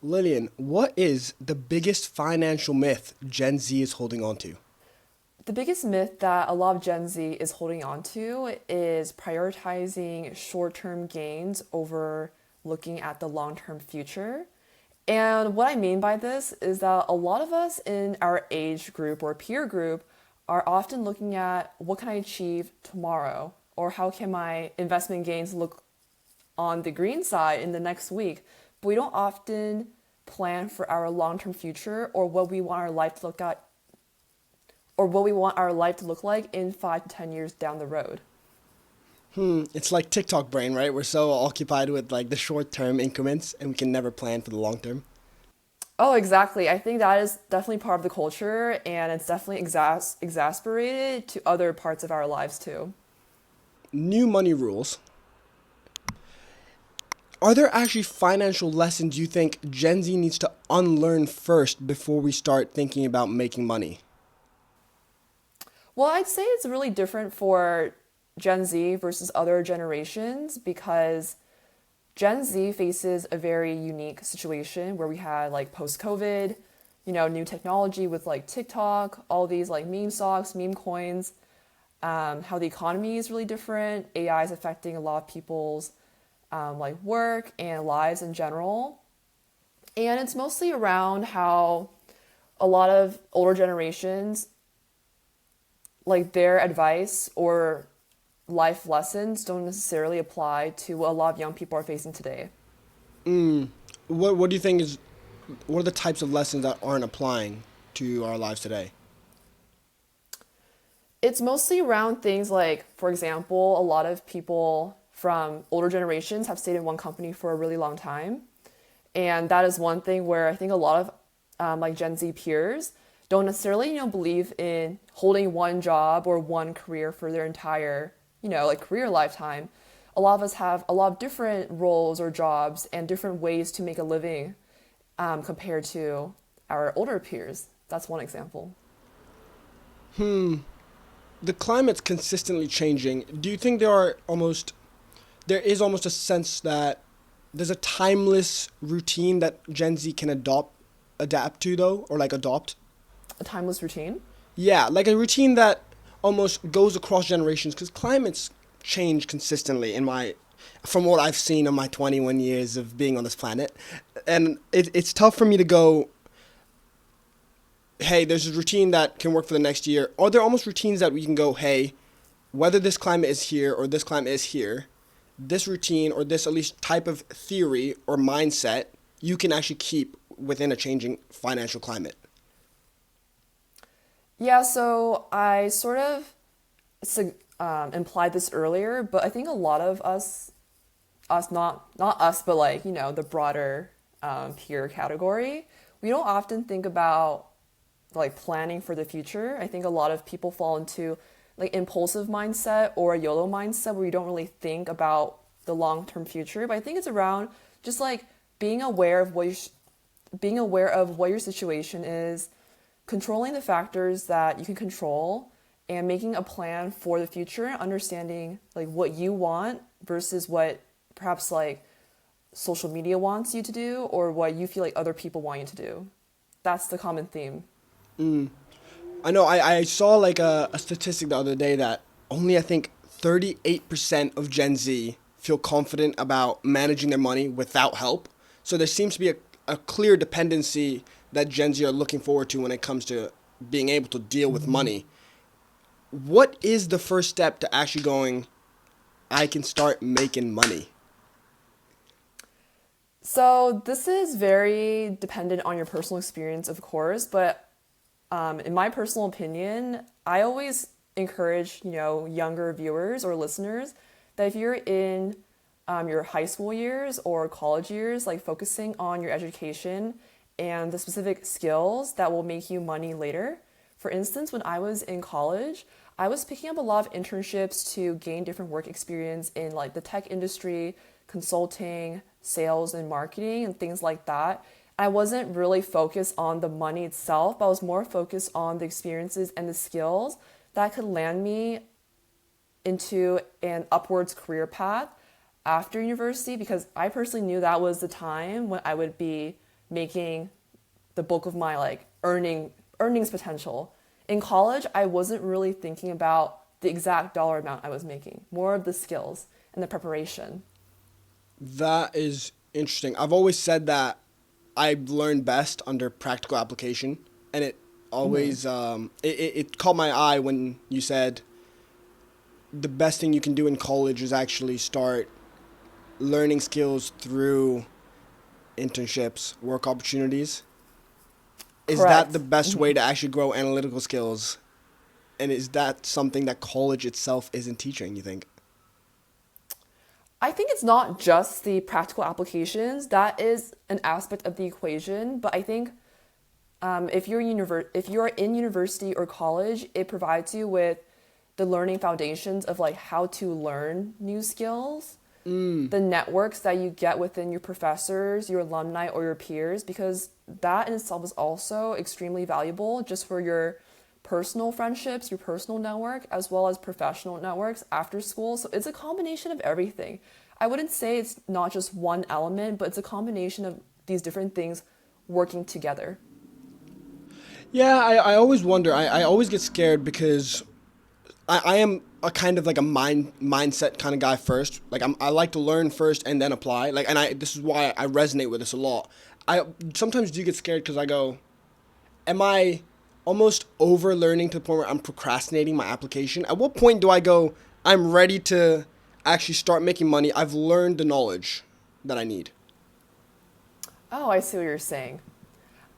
Lillian, what is the biggest financial myth Gen Z is holding on to? The biggest myth that a lot of Gen Z is holding on to is prioritizing short term gains over looking at the long term future. And what I mean by this is that a lot of us in our age group or peer group are often looking at what can I achieve tomorrow or how can my investment gains look on the green side in the next week. But we don't often plan for our long term future or what we want our life to look like in 5 to 10 years down the road. It's like TikTok brain, right? We're so occupied with like the short-term increments and we can never plan for the long term. Oh, exactly. I think that is definitely part of the culture, and it's definitely exasperated to other parts of our lives too. New money rules. Are there actually financial lessons you think Gen Z needs to unlearn first before we start thinking about making money? Well, I'd say it's really different for Gen Z versus other generations because Gen Z faces a very unique situation where we had like post COVID, new technology with like TikTok, all these like meme stocks, meme coins, how the economy is really different. AI is affecting a lot of people's like work and lives in general. And it's mostly around how a lot of older generations, like their advice or life lessons don't necessarily apply to what a lot of young people are facing today. What do you think is what are the types of lessons that aren't applying to our lives today? It's mostly around things like, for example, a lot of people from older generations have stayed in one company for a really long time. And that is one thing where I think a lot of like Gen Z peers don't necessarily, believe in holding one job or one career for their entire, like career lifetime. A lot of us have a lot of different roles or jobs and different ways to make a living compared to our older peers. That's one example. The climate's consistently changing. Do you think there is almost a sense that there's a timeless routine that Gen Z can adapt to though, or like adopt? A timeless routine. Yeah, like a routine that almost goes across generations because climates change consistently from what I've seen in my 21 years of being on this planet. And it's tough for me to go, hey, there's a routine that can work for the next year. Are there almost routines that we can go, hey, whether this climate is here or this climate is here, this routine or this at least type of theory or mindset you can actually keep within a changing financial climate? Yeah, so I sort of implied this earlier, but I think a lot of us not us, but like the broader peer category, we don't often think about like planning for the future. I think a lot of people fall into like impulsive mindset or a YOLO mindset where you don't really think about the long term future. But I think it's around just like being aware of being aware of what your situation is, controlling the factors that you can control, and making a plan for the future, understanding like what you want versus what perhaps like social media wants you to do or what you feel like other people want you to do. That's the common theme. I know I saw like a statistic the other day that only I think 38% of Gen Z feel confident about managing their money without help. So there seems to be a clear dependency that Gen Z are looking forward to when it comes to being able to deal with money. What is the first step to actually going, I can start making money? So this is very dependent on your personal experience, of course, but in my personal opinion, I always encourage, younger viewers or listeners that if you're in your high school years or college years, like focusing on your education and the specific skills that will make you money later. For instance, when I was in college, I was picking up a lot of internships to gain different work experience in like the tech industry, consulting, sales and marketing and things like that. I wasn't really focused on the money itself, but I was more focused on the experiences and the skills that could land me into an upwards career path after university because I personally knew that was the time when I would be making the bulk of my like earnings potential. In college, I wasn't really thinking about the exact dollar amount I was making, more of the skills and the preparation. That is interesting. I've always said that I learn best under practical application, and it Hmm. always it caught my eye when you said the best thing you can do in college is actually start learning skills through internships, work opportunities. Is that the Correct. best way to actually grow analytical skills? And is that something that college itself isn't teaching, you think? I think it's not just the practical applications. That is an aspect of the equation, but I think if you're in university or college, it provides you with the learning foundations of like how to learn new skills, the networks that you get within your professors, your alumni, or your peers, because that in itself is also extremely valuable just for your personal friendships, your personal network, as well as professional networks after school. So it's a combination of everything. I wouldn't say it's not just one element, but it's a combination of these different things working together. Yeah, I always wonder. I always get scared because I am a kind of like a mindset kind of guy first. Like I like to learn first and then apply. Like and I this is why I resonate with this a lot. I sometimes do get scared because I go, am I almost over learning to the point where I'm procrastinating my application? At what point do I go, I'm ready to actually start making money? I've learned the knowledge that I need. Oh, I see what you're saying.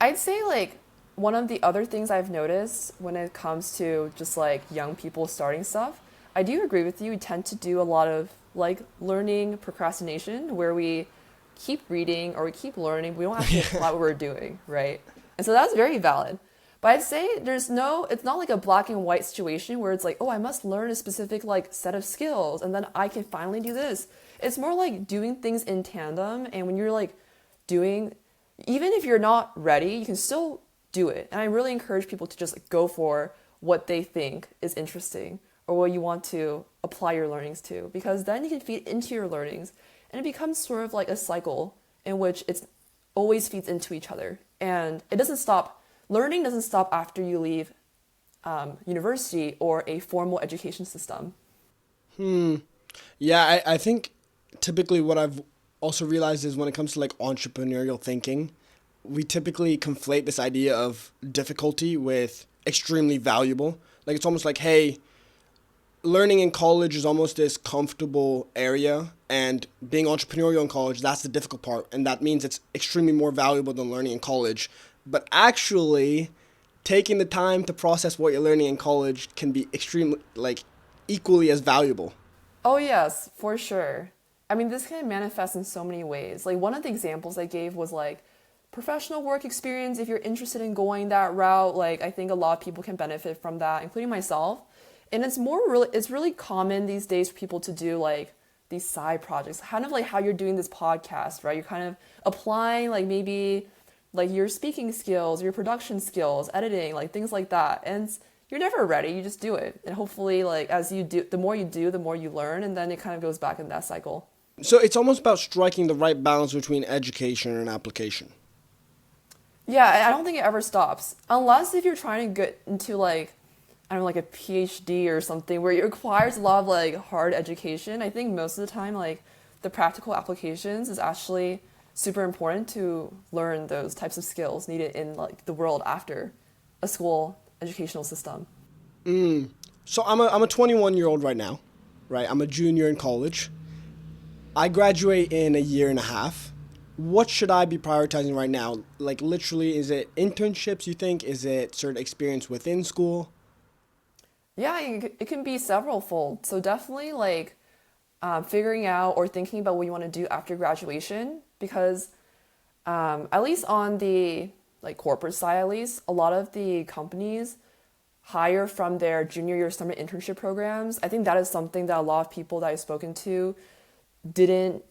I'd say like one of the other things I've noticed when it comes to just like young people starting stuff, I do agree with you. We tend to do a lot of like learning procrastination where we keep reading or we keep learning, but we don't actually apply what we're doing, right? And so that's very valid. But I'd say it's not like a black and white situation where it's like, oh, I must learn a specific like set of skills and then I can finally do this. It's more like doing things in tandem. And when you're like doing, even if you're not ready, you can still do it. And I really encourage people to just like, go for what they think is interesting or what you want to apply your learnings to, because then you can feed into your learnings and it becomes sort of like a cycle in which it's always feeds into each other. And it doesn't stop, learning doesn't stop after you leave university or a formal education system. Yeah, I think typically what I've also realized is when it comes to like entrepreneurial thinking, we typically conflate this idea of difficulty with extremely valuable. Like it's almost like, hey, learning in college is almost this comfortable area, and being entrepreneurial in college, that's the difficult part, and that means it's extremely more valuable than learning in college. But actually, taking the time to process what you're learning in college can be extremely like equally as valuable. Oh, yes, for sure. I mean, this can manifest in so many ways. Like, one of the examples I gave was like professional work experience. If you're interested in going that route, like, I think a lot of people can benefit from that, including myself. And it's really common these days for people to do like these side projects, kind of like how you're doing this podcast, right? You're kind of applying like maybe like your speaking skills, your production skills, editing, like things like that. And you're never ready, you just do it. And hopefully like as you do, the more you do, the more you learn, and then it kind of goes back in that cycle. So it's almost about striking the right balance between education and application. Yeah, I don't think it ever stops. Unless if you're trying to get into like I don't know, like a PhD or something where it requires a lot of like hard education. I think most of the time like the practical applications is actually super important to learn those types of skills needed in like the world after a school educational system. So I'm a 21-year-old right now, right? I'm a junior in college. I graduate in a year and a half. What should I be prioritizing right now? Like literally, is it internships? You think? Is it certain experience within school? Yeah, it can be several fold. So definitely like figuring out or thinking about what you want to do after graduation, because at least on the like corporate side, at least a lot of the companies hire from their junior year summer internship programs. I think that is something that a lot of people that I've spoken to didn't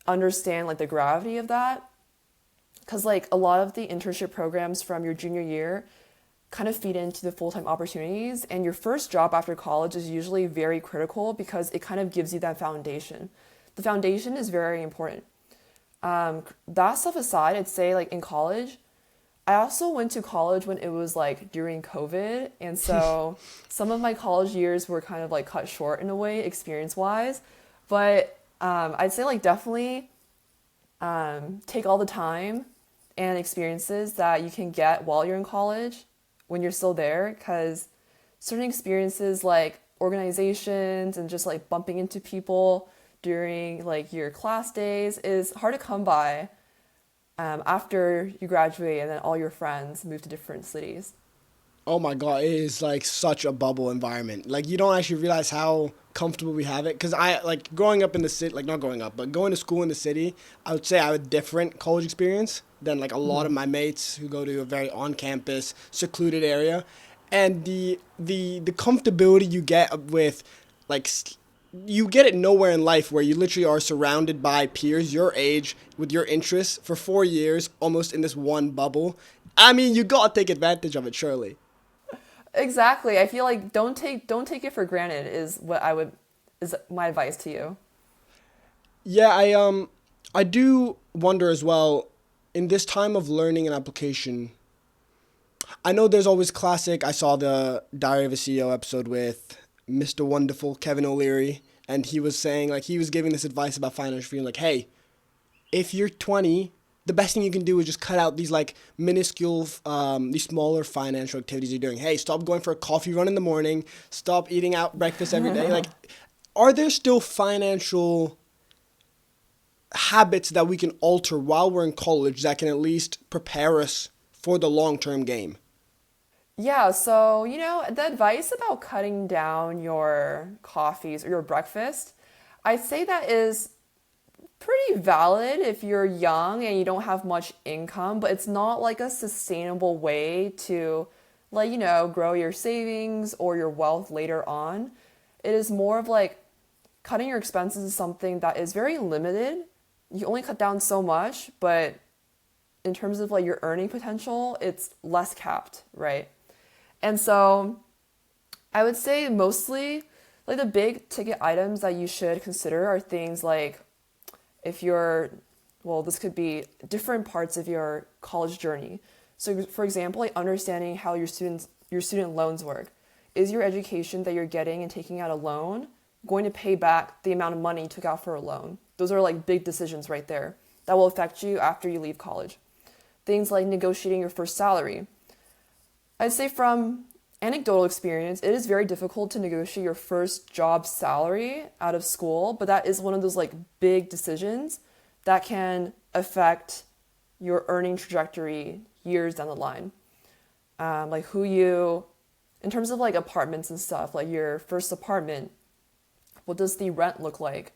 understand like the gravity of that, because like a lot of the internship programs from your junior year kind of feed into the full-time opportunities, and your first job after college is usually very critical because it kind of gives you that foundation. The foundation is very important. That stuff aside, I'd say like in college, I also went to college when it was like during COVID, and so some of my college years were kind of like cut short in a way, experience wise. But I'd say like definitely take all the time and experiences that you can get while you're in college when you're still there, because certain experiences like organizations and just like bumping into people during like your class days is hard to come by after you graduate and then all your friends move to different cities. Oh my God, it is like such a bubble environment. Like you don't actually realize how comfortable we have it. Cause I like growing up in the city, like not growing up, but going to school in the city. I would say I had a different college experience than like a lot of Hmm. my mates who go to a very on-campus, secluded area, and the comfortability you get with like you get it nowhere in life where you literally are surrounded by peers your age with your interests for 4 years almost in this one bubble. I mean, you gotta take advantage of it, surely. Exactly. I feel like don't take it for granted is what I would is my advice to you. Yeah, I do wonder as well in this time of learning and application. I know there's always classic. I saw the Diary of a CEO episode with Mr. Wonderful Kevin O'Leary, and he was saying like he was giving this advice about financial freedom like, "Hey, if you're 20, the best thing you can do is just cut out these like minuscule, these smaller financial activities you're doing. Hey, stop going for a coffee run in the morning. Stop eating out breakfast every day. Like, are there still financial habits that we can alter while we're in college that can at least prepare us for the long term game? Yeah, so, the advice about cutting down your coffees or your breakfast, I'd say that is pretty valid if you're young and you don't have much income, but it's not like a sustainable way to, like, grow your savings or your wealth later on. It is more of like cutting your expenses is something that is very limited. You only cut down so much, but in terms of like your earning potential, it's less capped, right? And so I would say mostly like the big ticket items that you should consider are things like if you're, well, this could be different parts of your college journey. So for example, like understanding how your student loans work. Is your education that you're getting and taking out a loan going to pay back the amount of money you took out for a loan? Those are like big decisions right there that will affect you after you leave college. Things like negotiating your first salary. I'd say from anecdotal experience, it is very difficult to negotiate your first job salary out of school, but that is one of those like big decisions that can affect your earning trajectory years down the line. Like in terms of like apartments and stuff, like your first apartment, what does the rent look like?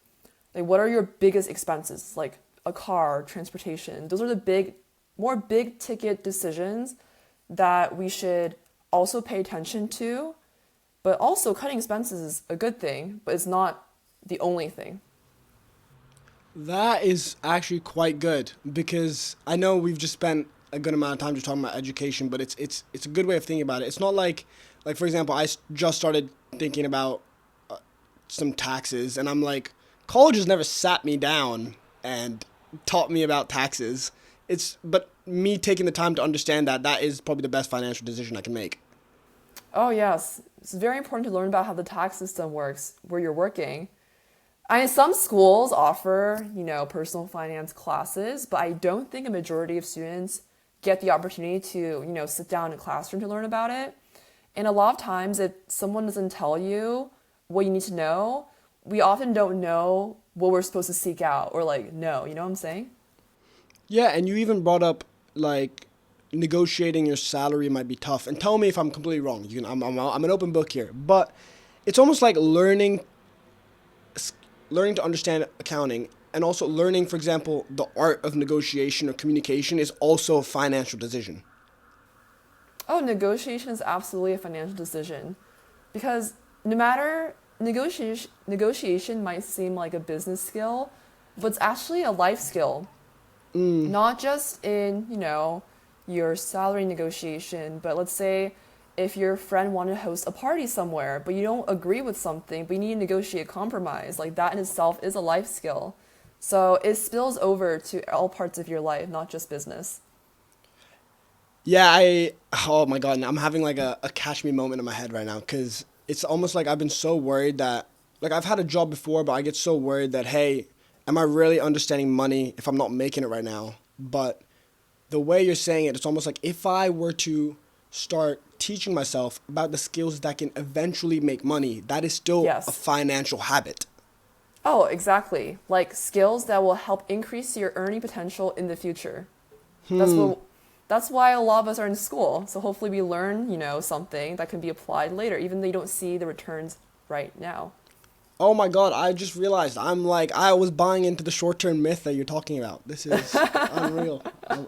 Like what are your biggest expenses, like a car, transportation? Those are the more big ticket decisions that we should also pay attention to. But also, cutting expenses is a good thing, but it's not the only thing. That is actually quite good because I know we've just spent a good amount of time just talking about education, but it's a good way of thinking about it. It's not like for example, just started thinking about some taxes, and I'm like, college has never sat me down and taught me about taxes. But me taking the time to understand that is probably the best financial decision I can make. Oh, yes. It's very important to learn about how the tax system works where you're working. I mean, some schools offer, personal finance classes, but I don't think a majority of students get the opportunity to, sit down in a classroom to learn about it. And a lot of times, if someone doesn't tell you what you need to know, we often don't know what we're supposed to seek out or like know. You know what I'm saying? Yeah, and you even brought up like negotiating your salary might be tough. And tell me if I'm completely wrong. I'm an open book here, but it's almost like learning to understand accounting and also learning, for example, the art of negotiation or communication is also a financial decision. Oh, negotiation is absolutely a financial decision because no matter negotiation might seem like a business skill, but it's actually a life skill. Not just in, your salary negotiation, but let's say if your friend wanted to host a party somewhere, but you don't agree with something, but you need to negotiate a compromise, like that in itself is a life skill. So it spills over to all parts of your life, not just business. Yeah, oh my God, I'm having like a catch me moment in my head right now because it's almost like I've been so worried that, like, I've had a job before, but I get so worried that, hey, am I really understanding money if I'm not making it right now? But the way you're saying it, it's almost like if I were to start teaching myself about the skills that can eventually make money, that is still a Yes. financial habit. Oh, exactly. Like skills that will help increase your earning potential in the future. That's what that's why a lot of us are in school. So hopefully we learn, something that can be applied later, even though you don't see the returns right now. Oh my God, I just realized I was buying into the short term myth that you're talking about. This is unreal. I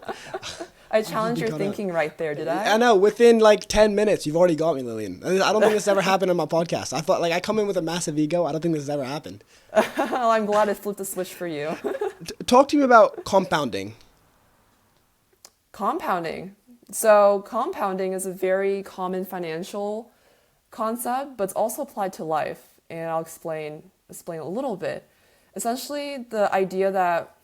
I've just challenge been your caught up. thinking right there, did I I? know, within like 10 minutes, you've already got me, Lillian. I don't think this ever happened on my podcast. I thought, like, I come in with a massive ego. I don't think this has ever happened. Oh, I'm glad I flipped the switch for you. Talk to me about compounding. Compounding. So, compounding is a very common financial concept, but it's also applied to life, and I'll explain a little bit. Essentially, the idea that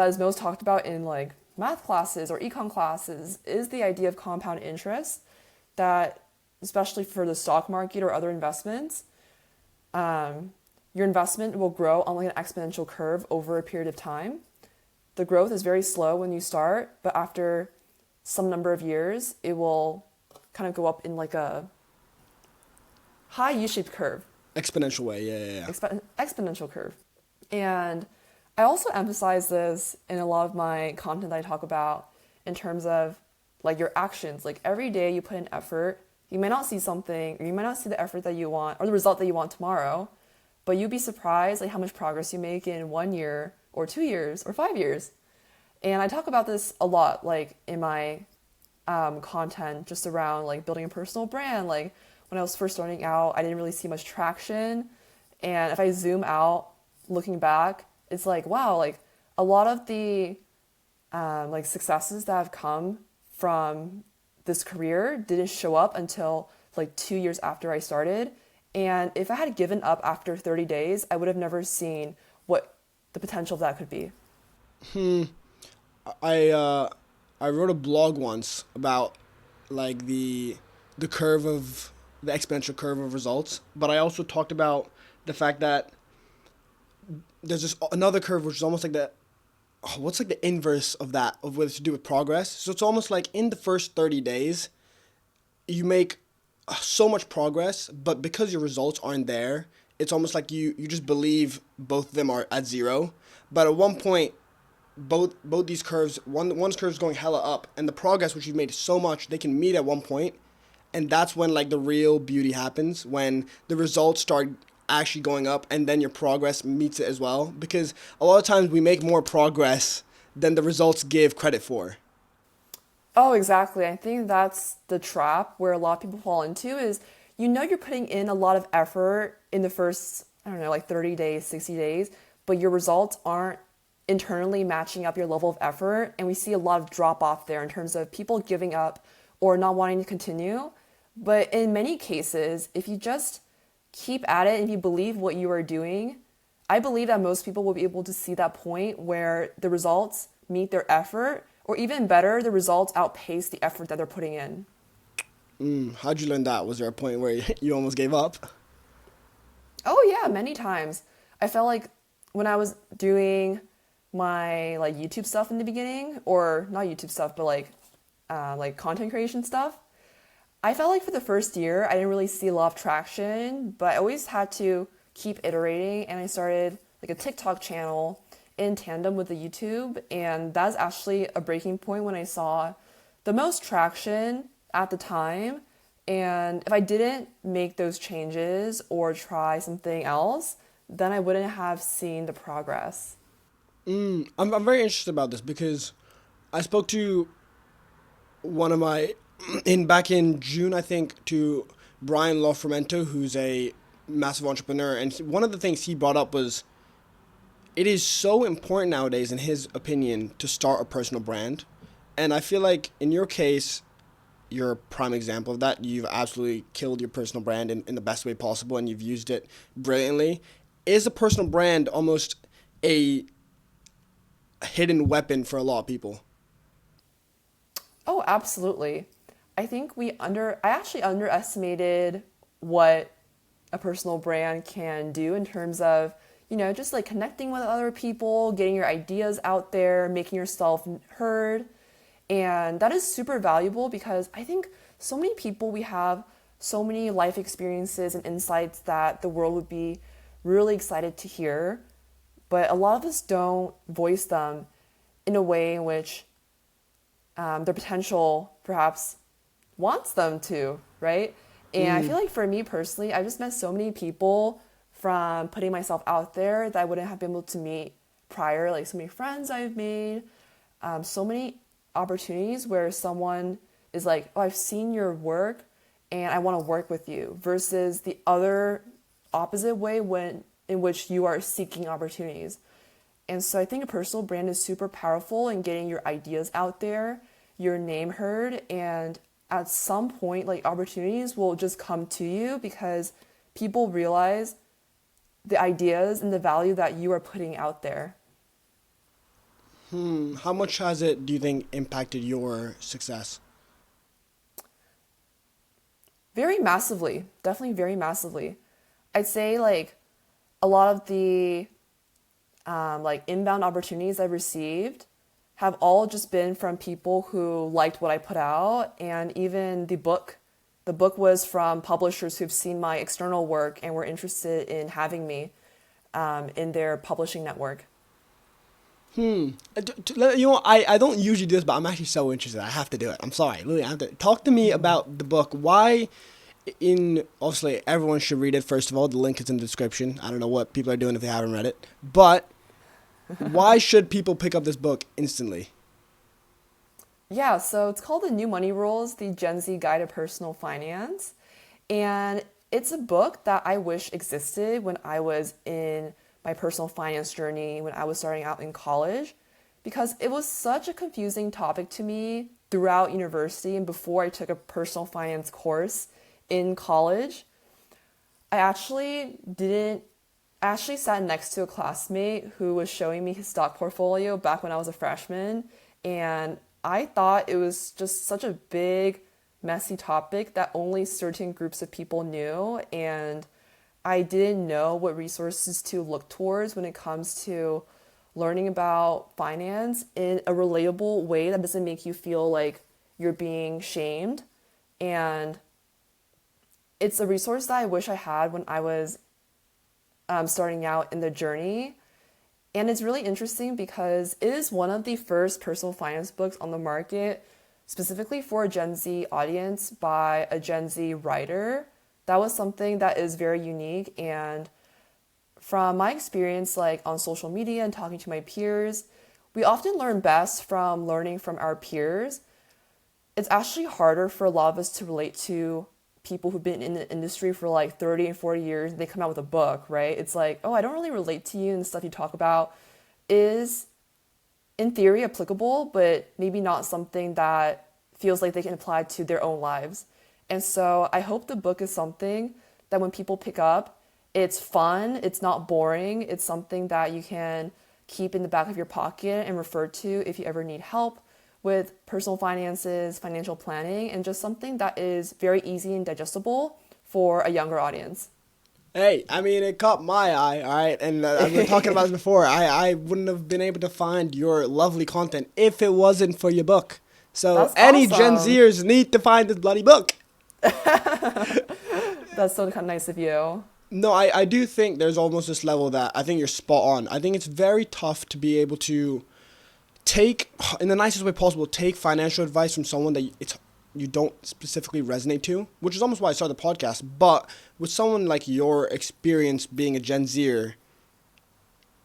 is most talked about in like math classes or econ classes is the idea of compound interest. That, especially for the stock market or other investments, um, your investment will grow on like an exponential curve over a period of time. The growth is very slow when you start, but after some number of years, it will kind of go up in like a high U-shaped curve, Exponential way, yeah, yeah, yeah. exponential curve. And I also emphasize this in a lot of my content that I talk about in terms of like your actions. Like every day you put in effort, you may not see something, or you might not see the effort that you want or the result that you want tomorrow, but you'd be surprised like how much progress you make in 1 year or 2 years or 5 years. And I talk about this a lot, like in my content, just around like building a personal brand. Like when I was first starting out, I didn't really see much traction. And if I zoom out, looking back, it's like, wow, like a lot of the like successes that have come from this career didn't show up until like 2 years after I started. And if I had given up after 30 days, I would have never seen what the potential of that could be. I uh, I wrote a blog once about like the curve of the exponential curve of results, but I also talked about the fact that there's this another curve which is almost like the what's like the inverse of that of what it's to do with progress. So it's almost like in the first 30 days you make so much progress, but because your results aren't there, it's almost like you just believe both of them are at zero. But at one point, both these curves, one's curve's going hella up, and the progress which you've made so much, they can meet at one point, and that's when like the real beauty happens when the results start actually going up, and then your progress meets it as well. Because a lot of times we make more progress than the results give credit for. Oh, exactly. I think that's the trap where a lot of people fall into is you're putting in a lot of effort in the first, I don't know, like 30 days, 60 days, but your results aren't internally matching up your level of effort. And we see a lot of drop off there in terms of people giving up or not wanting to continue. But in many cases, if you just keep at it and if you believe what you are doing, I believe that most people will be able to see that point where the results meet their effort, or even better, the results outpace the effort that they're putting in. How'd you learn that? Was there a point where you almost gave up? Oh yeah, many times. I felt like when I was doing my like YouTube stuff in the beginning, or not YouTube stuff, but like content creation stuff, I felt like for the first year I didn't really see a lot of traction, but I always had to keep iterating, and I started like a TikTok channel in tandem with the YouTube, and that's actually a breaking point when I saw the most traction at the time. And if I didn't make those changes or try something else, then I wouldn't have seen the progress. I'm very interested about this because I spoke to one of my in back in June, I think, to Brian Lofrumento, who's a massive entrepreneur, and one of the things he brought up was it is so important nowadays, in his opinion, to start a personal brand. And I feel like in your case, you're a prime example of that. You've absolutely killed your personal brand in the best way possible, and you've used it brilliantly. Is a personal brand almost a a hidden weapon for a lot of people. Oh, absolutely. I actually underestimated what a personal brand can do in terms of, just like connecting with other people, getting your ideas out there, making yourself heard. And that is super valuable because I think so many people, we have so many life experiences and insights that the world would be really excited to hear. But a lot of us don't voice them in a way in which their potential perhaps wants them to, right? And I feel like for me personally, I just met so many people from putting myself out there that I wouldn't have been able to meet prior, like so many friends I've made, so many opportunities where someone is like, oh, I've seen your work and I want to work with you, versus the other opposite way when in which you are seeking opportunities. And so I think a personal brand is super powerful in getting your ideas out there, your name heard, and at some point, like opportunities will just come to you because people realize the ideas and the value that you are putting out there. How much has it, do you think, impacted your success? Very massively, definitely very massively. I'd say like a lot of the like inbound opportunities I've received have all just been from people who liked what I put out, and even the book was from publishers who've seen my external work and were interested in having me in their publishing network. I don't usually do this, but I'm actually so interested. I have to do it. I'm sorry, Lillian. I have to talk to me about the book. Why? In obviously, everyone should read it. First of all, the link is in the description. I don't know what people are doing if they haven't read it, but why should people pick up this book instantly? Yeah, so it's called The New Money Rules, the Gen Z Guide to Personal Finance. And it's a book that I wish existed when I was in my personal finance journey, when I was starting out in college, because it was such a confusing topic to me throughout university and before I took a personal finance course in college. I actually didn't I actually sat next to a classmate who was showing me his stock portfolio back when I was a freshman, and I thought it was just such a big, messy topic that only certain groups of people knew, and I didn't know what resources to look towards when it comes to learning about finance in a relatable way that doesn't make you feel like you're being shamed. And it's a resource that I wish I had when I was starting out in the journey. And it's really interesting because it is one of the first personal finance books on the market, specifically for a Gen Z audience by a Gen Z writer. That was something that is very unique. And from my experience, like on social media and talking to my peers, we often learn best from learning from our peers. It's actually harder for a lot of us to relate to people who've been in the industry for like 30 and 40 years. They come out with a book, right? It's like, oh, I don't really relate to you, and the stuff you talk about is in theory applicable, but maybe not something that feels like they can apply to their own lives. And so I hope the book is something that when people pick up, it's fun, it's not boring, it's something that you can keep in the back of your pocket and refer to if you ever need help with personal finances, financial planning, and just something that is very easy and digestible for a younger audience. Hey, I mean, it caught my eye, all right? And I've been talking about this before. I wouldn't have been able to find your lovely content if it wasn't for your book. So That's any Gen awesome. Zers need to find this bloody book. That's so kind of nice of you. No, I do think there's almost this level that I think you're spot on. I think it's very tough to be able to take, in the nicest way possible, take financial advice from someone that you don't specifically resonate to, which is almost why I started the podcast. But with someone like your experience being a Gen Zer,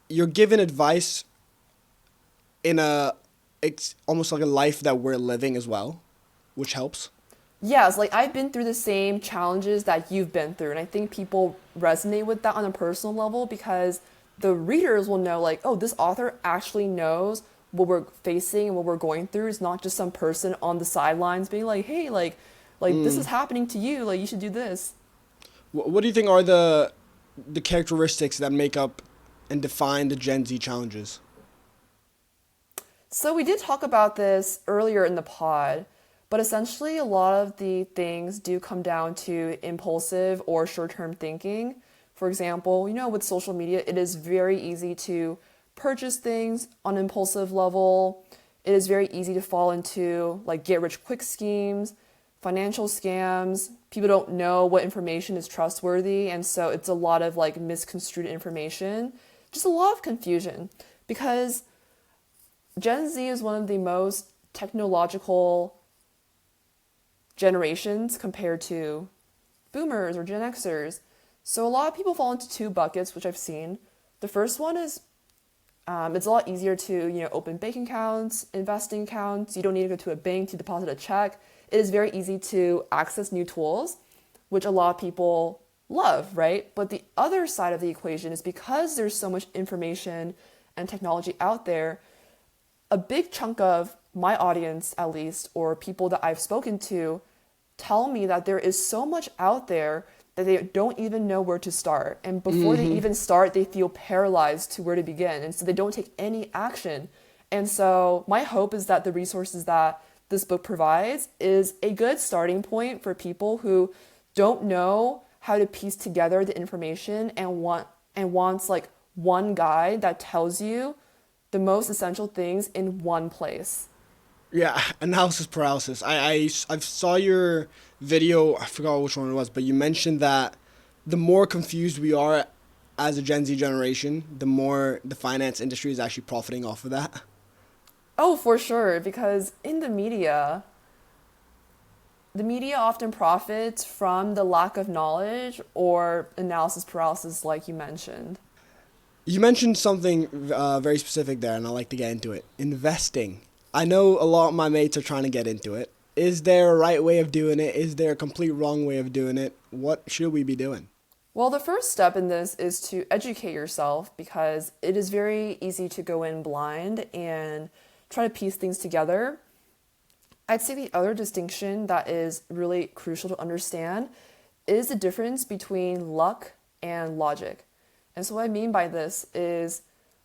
you're given advice in it's almost like a life that we're living as well, which helps. Yes, like I've been through the same challenges that you've been through, and I think people resonate with that on a personal level because the readers will know, like, oh, this author actually knows what we're facing and what we're going through. It's not just some person on the sidelines being like, hey, like this is happening to you, like you should do this. What do you think are the characteristics that make up and define the Gen Z challenges? So we did talk about this earlier in the pod, but essentially a lot of the things do come down to impulsive or short-term thinking. For example, with social media, it is very easy to purchase things on an impulsive level. It is very easy to fall into like get rich quick schemes, financial scams. People don't know what information is trustworthy, and so it's a lot of like misconstrued information. Just a lot of confusion because Gen Z is one of the most technological generations compared to boomers or Gen Xers. So a lot of people fall into two buckets, which I've seen. The first one is it's a lot easier to open bank accounts, investing accounts. You don't need to go to a bank to deposit a check. It is very easy to access new tools, which a lot of people love, right? But the other side of the equation is because there's so much information and technology out there, a big chunk of my audience, at least, or people that I've spoken to, tell me that there is so much out there that they don't even know where to start. And before they even start, they feel paralyzed to where to begin. And so they don't take any action. And so my hope is that the resources that this book provides is a good starting point for people who don't know how to piece together the information and wants like one guide that tells you the most essential things in one place. Yeah, analysis paralysis. I saw your video. I forgot which one it was, but you mentioned that the more confused we are as a Gen Z generation, the more the finance industry is actually profiting off of that. Oh, for sure, because in the media often profits from the lack of knowledge or analysis paralysis, like you mentioned. You mentioned something very specific there, and I'd like to get into it. Investing. I know a lot of my mates are trying to get into it. Is there a right way of doing it? Is there a complete wrong way of doing it? What should we be doing? Well, the first step in this is to educate yourself because it is very easy to go in blind and try to piece things together. I'd say the other distinction that is really crucial to understand is the difference between luck and logic. And so what I mean by this is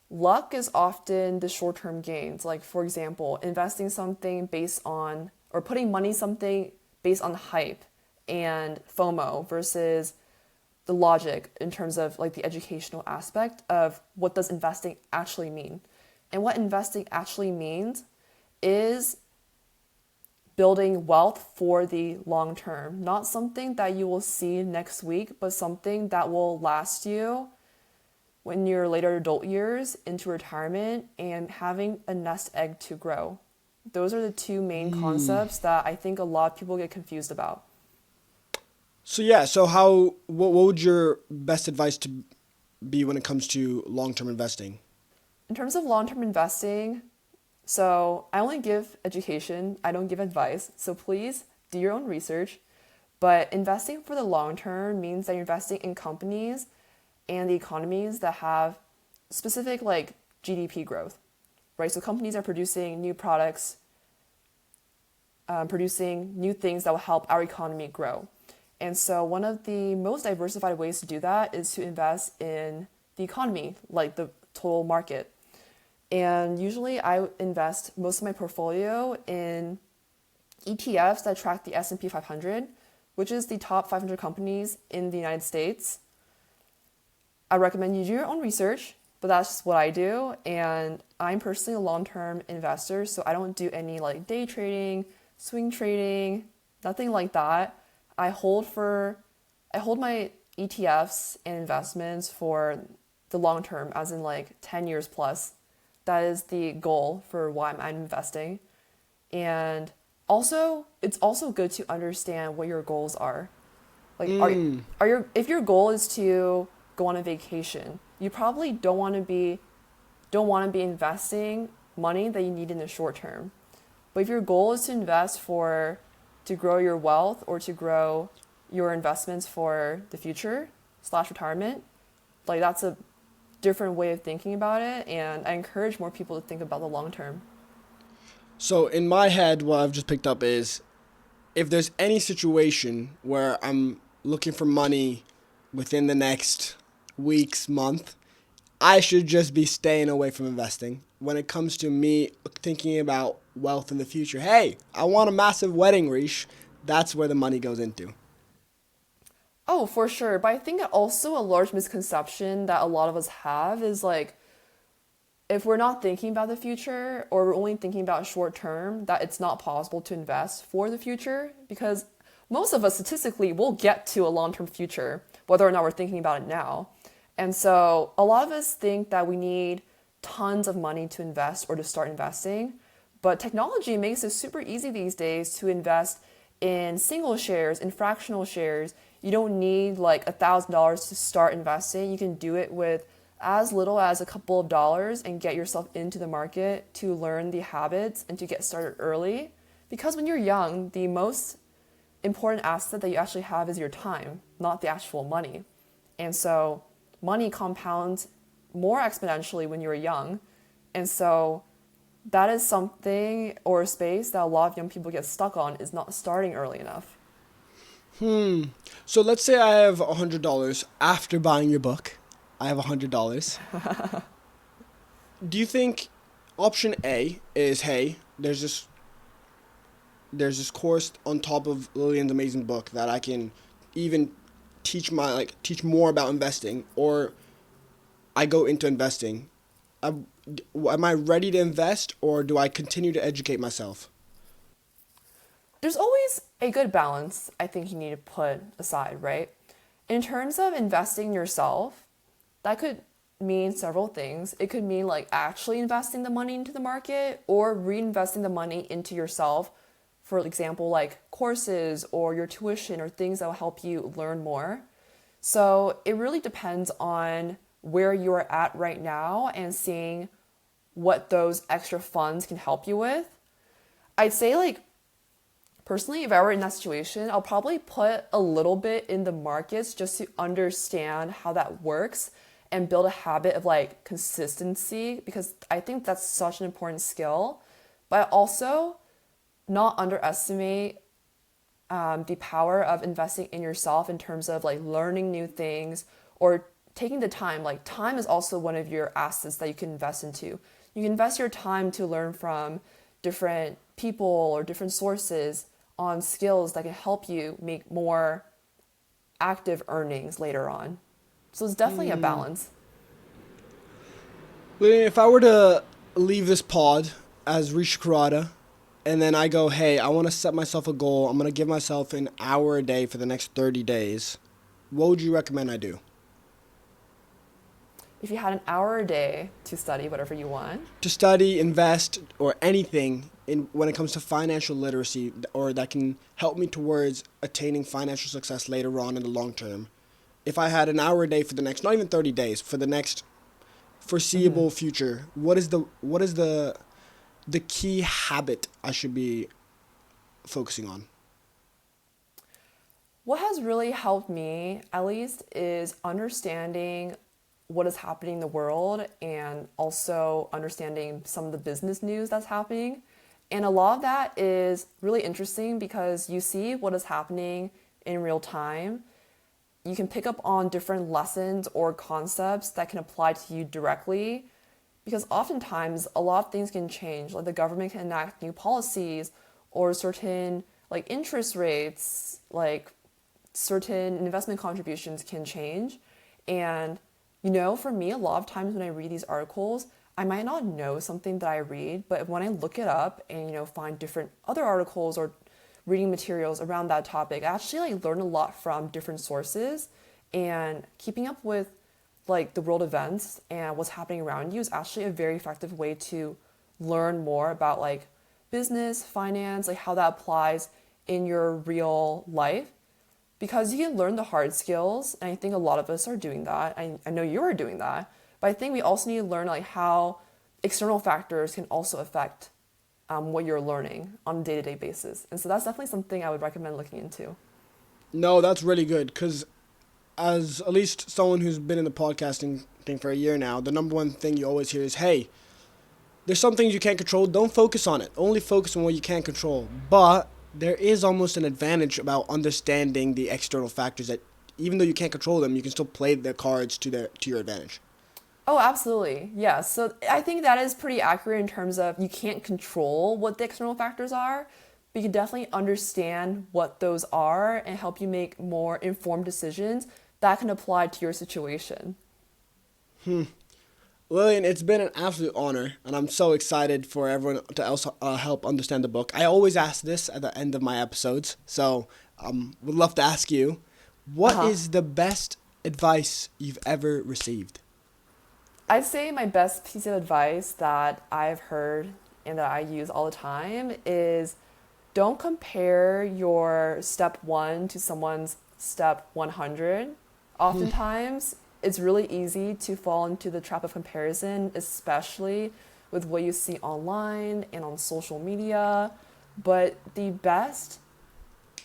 luck is often the short-term gains. Like for example, investing something based on or putting money something based on hype and FOMO versus the logic in terms of like the educational aspect of what does investing actually mean. And what investing actually means is building wealth for the long term, not something that you will see next week, but something that will last you when your later adult years into retirement and having a nest egg to grow. Those are the two main concepts that I think a lot of people get confused about. So yeah, what would your best advice to be when it comes to long-term investing? In terms of long-term investing, so I only give education, I don't give advice. So please do your own research. But investing for the long term means that you're investing in companies and the economies that have specific like GDP growth, right? So companies are producing new products, producing new things that will help our economy grow. And so one of the most diversified ways to do that is to invest in the economy, like the total market. And usually I invest most of my portfolio in ETFs that track the S&P 500, which is the top 500 companies in the United States. I recommend you do your own research, but that's just what I do. And I'm personally a long-term investor, so I don't do any like day trading, swing trading, nothing like that. I hold my ETFs and investments for the long term, as in like 10 years plus. That is the goal for why I'm investing. And also, it's also good to understand what your goals are. Like, if your goal is to go on a vacation, you probably don't want to be investing money that you need in the short term. But if your goal is to invest to grow your wealth or to grow your investments for the future / retirement, like that's a different way of thinking about it. And I encourage more people to think about the long term. So in my head, what I've just picked up is if there's any situation where I'm looking for money within the next weeks, month, I should just be staying away from investing. When it comes to me thinking about wealth in the future, hey, I want a massive wedding, Rish. That's where the money goes into. Oh, for sure. But I think also a large misconception that a lot of us have is like if we're not thinking about the future or we're only thinking about short term, that it's not possible to invest for the future because most of us statistically will get to a long term future, whether or not we're thinking about it now. And so a lot of us think that we need tons of money to invest or to start investing. But technology makes it super easy these days to invest in single shares, in fractional shares. You don't need like $1,000 to start investing. You can do it with as little as a couple of dollars and get yourself into the market to learn the habits and to get started early. Because when you're young, the most important asset that you actually have is your time, not the actual money. And so money compounds more exponentially when you're young. And so that is something or a space that a lot of young people get stuck on is not starting early enough. So let's say I have $100 after buying your book. I have $100. Do you think option A is, hey, there's this course on top of Lillian's amazing book that I can even teach more about investing, or I go into investing. Am I ready to invest, or do I continue to educate myself? There's always a good balance I think you need to put aside, right? In terms of investing in yourself, that could mean several things. It could mean like actually investing the money into the market or reinvesting the money into yourself. For example, like courses or your tuition or things that will help you learn more. So it really depends on where you are at right now and seeing what those extra funds can help you with. I'd say like personally, if I were in that situation, I'll probably put a little bit in the markets just to understand how that works and build a habit of like consistency because I think that's such an important skill. But also not underestimate the power of investing in yourself in terms of like learning new things or taking the time. Like time is also one of your assets that you can invest into. You can invest your time to learn from different people or different sources on skills that can help you make more active earnings later on. So it's definitely a balance. Lillian, if I were to leave this pod as Rishi Kurata, and then I go, hey, I want to set myself a goal. I'm going to give myself an hour a day for the next 30 days. What would you recommend I do? If you had an hour a day to study whatever you want, To study, invest, or anything when it comes to financial literacy, or that can help me towards attaining financial success later on in the long term. If I had an hour a day for the next, not even 30 days, for the next foreseeable future, what is the key habit I should be focusing on? what has really helped me, at least, is understanding what is happening in the world and also understanding some of the business news that's happening. And a lot of that is really interesting because you see what is happening in real time. You can pick up on different lessons or concepts that can apply to you directly because oftentimes a lot of things can change. Like the government can enact new policies or certain like interest rates, like certain investment contributions can change. And for me, a lot of times when I read these articles, I might not know something that I read, but when I look it up and, find different other articles or reading materials around that topic, I actually like learn a lot from different sources and keeping up with like the world events and what's happening around you is actually a very effective way to learn more about like business, finance, like how that applies in your real life because you can learn the hard skills and I think a lot of us are doing that. I know you are doing that, but I think we also need to learn like how external factors can also affect what you're learning on a day-to-day basis. And so that's definitely something I would recommend looking into. No, that's really good because as at least someone who's been in the podcasting thing for a year now, the number one thing you always hear is, hey, there's some things you can't control. Don't focus on it. Only focus on what you can control. But there is almost an advantage about understanding the external factors that even though you can't control them, you can still play the cards to your advantage. Oh, absolutely. Yeah. So I think that is pretty accurate in terms of you can't control what the external factors are, but you can definitely understand what those are and help you make more informed decisions that can apply to your situation. Lillian, it's been an absolute honor, and I'm so excited for everyone to also help understand the book. I always ask this at the end of my episodes, so would love to ask you, Uh what huh. is the best advice you've ever received? I'd say my best piece of advice that I've heard and that I use all the time is don't compare your step one to someone's step 100. Oftentimes, it's really easy to fall into the trap of comparison, especially with what you see online and on social media. But the best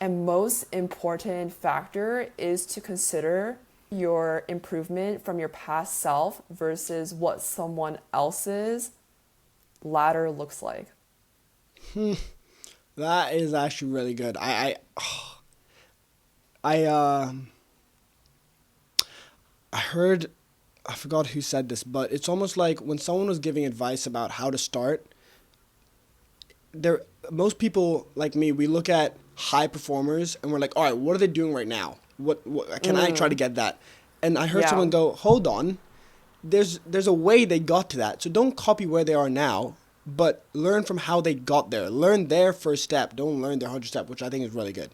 and most important factor is to consider your improvement from your past self versus what someone else's ladder looks like. That is actually really good. I, I heard, I forgot who said this, but it's almost like when someone was giving advice about how to start, there most people like me, we look at high performers and we're like, all right, what are they doing right now? What can I try to get that? And I heard Yeah. someone go, hold on, there's a way they got to that. So don't copy where they are now, but learn from how they got there. Learn their first step. Don't learn their 100 step, which I think is really good.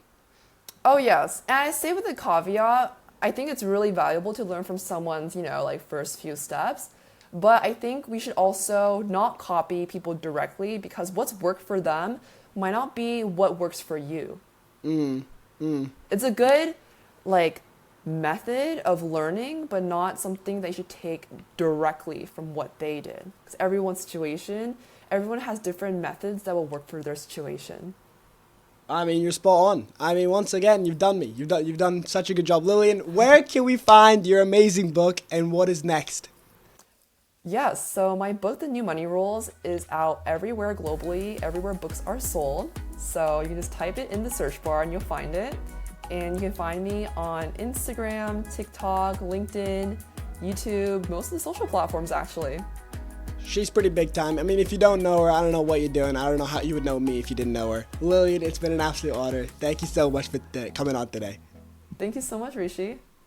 Oh, yes. And I say with a caveat, I think it's really valuable to learn from someone's, like first few steps. But I think we should also not copy people directly because what's worked for them might not be what works for you. It's a good, like, method of learning, but not something that you should take directly from what they did. Because everyone's situation, everyone has different methods that will work for their situation. I mean, you're spot on. I mean, once again, you've done me. You've done such a good job, Lillian. Where can we find your amazing book, and what is next? Yes, so my book, The New Money Rules, is out everywhere globally, everywhere books are sold. So you can just type it in the search bar and you'll find it. And you can find me on Instagram, TikTok, LinkedIn, YouTube, most of the social platforms actually. She's pretty big time. I mean, if you don't know her, I don't know what you're doing. I don't know how you would know me if you didn't know her. Lillian, it's been an absolute honor. Thank you so much for coming on today. Thank you so much, Rishi.